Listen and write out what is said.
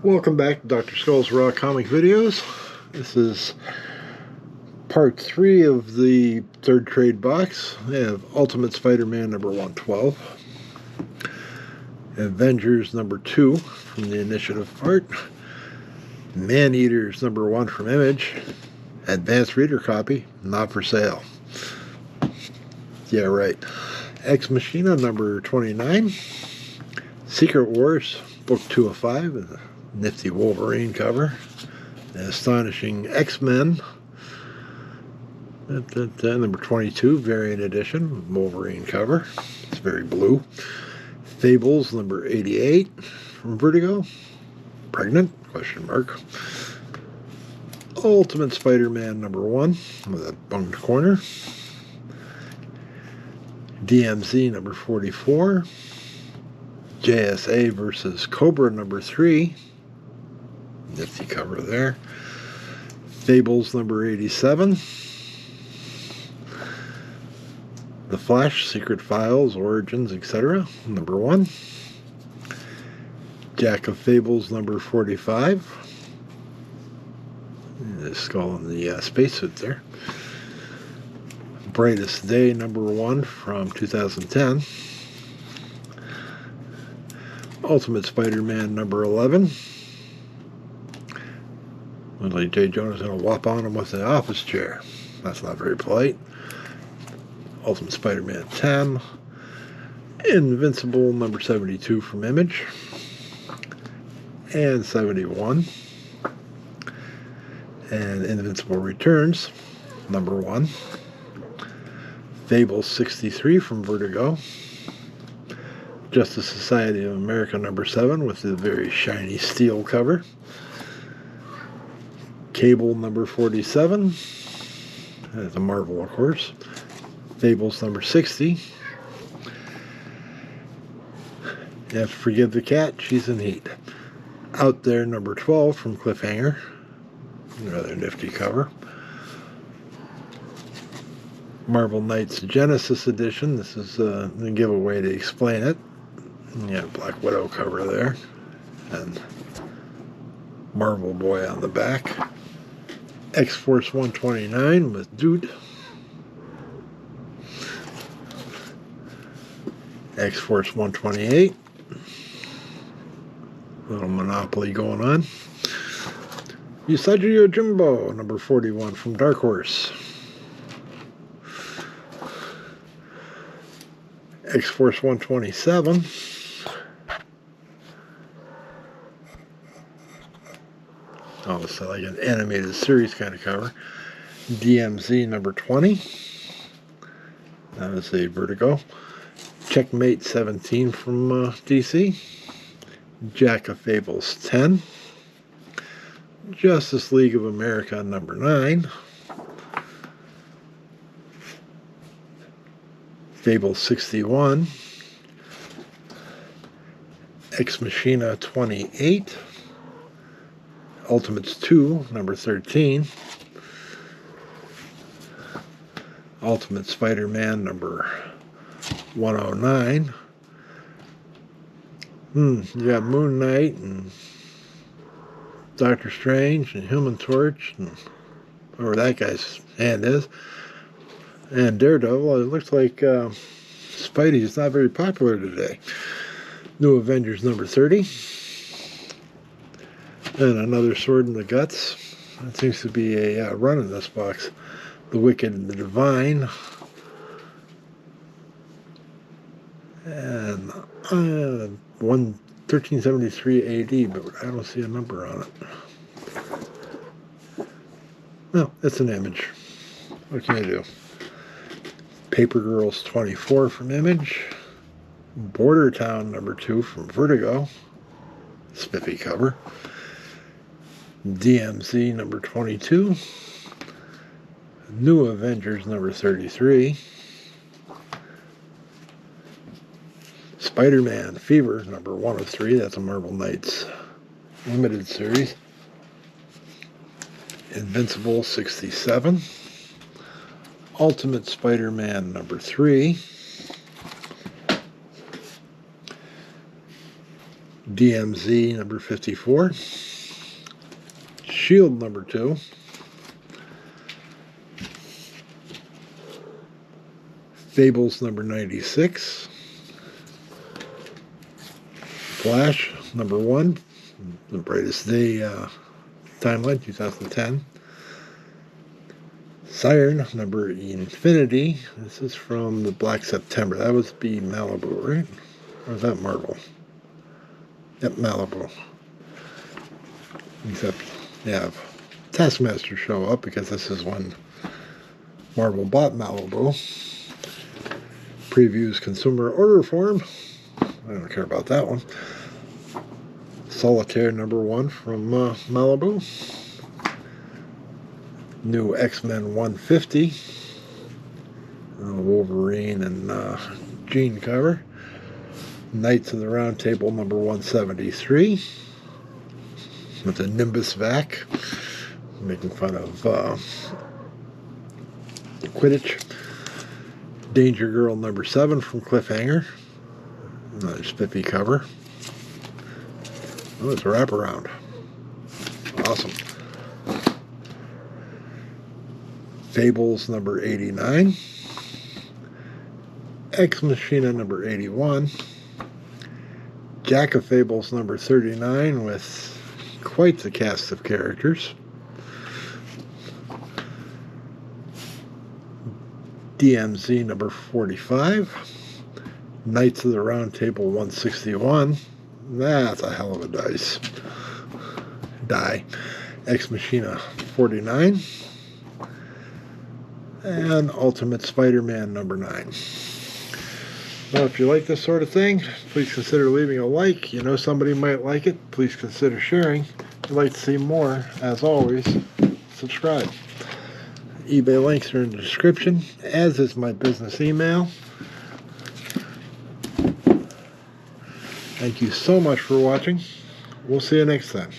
Welcome back to Dr. Skull's Raw Comic Videos. This is part 3 of the third trade box. We have Ultimate Spider-Man number 112, Avengers number 2 from the Initiative part, Man-Eaters number 1 from Image, Advanced Reader copy, not for sale. Yeah, right. Ex Machina number 29, Secret Wars book 2 of 5, and a nifty Wolverine cover, an astonishing X-Men number 22 variant edition Wolverine cover. It's very blue. Fables number 88 from Vertigo, pregnant ? Ultimate Spider-Man number 1 with a bunged corner. DMZ number 44, JSA versus Cobra number 3, nifty cover there. Fables number 87, The Flash, Secret Files, Origins, etc. number 1. Jack of Fables number 45, the skull in the spacesuit there. Brightest Day number 1 from 2010. Ultimate Spider-Man number 11. Looks like J. Jonah's going to whop on him with an office chair. That's not very polite. Ultimate Spider-Man 10. Invincible number 72 from Image. And 71. And Invincible Returns number 1. Fable 63 from Vertigo. Justice Society of America number 7 with the very shiny steel cover. Cable number 47. That's a Marvel, of course. Fables number 60. You have to forgive the cat, she's in heat. Out There number 12 from Cliffhanger. Another nifty cover. Marvel Knights Genesis Edition. This is the giveaway to explain it. Yeah, Black Widow cover there. And Marvel Boy on the back. X-Force 129 with Dude. X-Force 128. Little Monopoly going on. Usagi Yojimbo, number 41 from Dark Horse. X-Force 127. Oh, it's like an animated series kind of cover. DMZ number 20. That was a Vertigo. Checkmate 17 from DC. Jack of Fables 10. Justice League of America number 9. Fable 61. Ex Machina 28. Ultimates 2, number 13. Ultimate Spider-Man number 109. You got Moon Knight and Doctor Strange and Human Torch and whatever that guy's hand is. And Daredevil. It looks like Spidey is not very popular today. New Avengers number 30. And another Sword in the Guts. That seems to be a run in this box. The Wicked and the Divine. And 1373 AD, but I don't see a number on it. No, it's an Image. What can I do? Paper Girls 24 from Image. Border Town number 2 from Vertigo. Spiffy cover. DMZ number 22. New Avengers number 33. Spider-Man Fever number 1 of 3. That's a Marvel Knights limited series. Invincible 67. Ultimate Spider-Man number 3. DMZ number 54, Shield number 2, Fables number 96, Flash number 1, The Brightest Day timeline 2010, Siren number Infinity. This is from the Black September. That was the Malibu, right? Or was that Marvel? Yep, Malibu. Except you have Taskmaster show up because this is when Marvel bought Malibu. Previews consumer order form. I don't care about that one. Solitaire number 1 from Malibu. New X-Men 150. Wolverine and Jean cover. Knights of the Round Table number 173. With the Nimbus Vac. Making fun of Quidditch. Danger Girl number 7 from Cliffhanger. Another spiffy cover. Oh, it's a wraparound. Awesome. Fables number 89. Ex Machina number 81. Jack of Fables number 39 with quite the cast of characters. DMZ number 45. Knights of the Round Table 161. That's a hell of a die. Ex Machina 49. And Ultimate Spider-Man number 9. Well, if you like this sort of thing, please consider leaving a like. You know somebody might like it. Please consider sharing. If you'd like to see more, as always, subscribe. eBay links are in the description, as is my business email. Thank you so much for watching. We'll see you next time.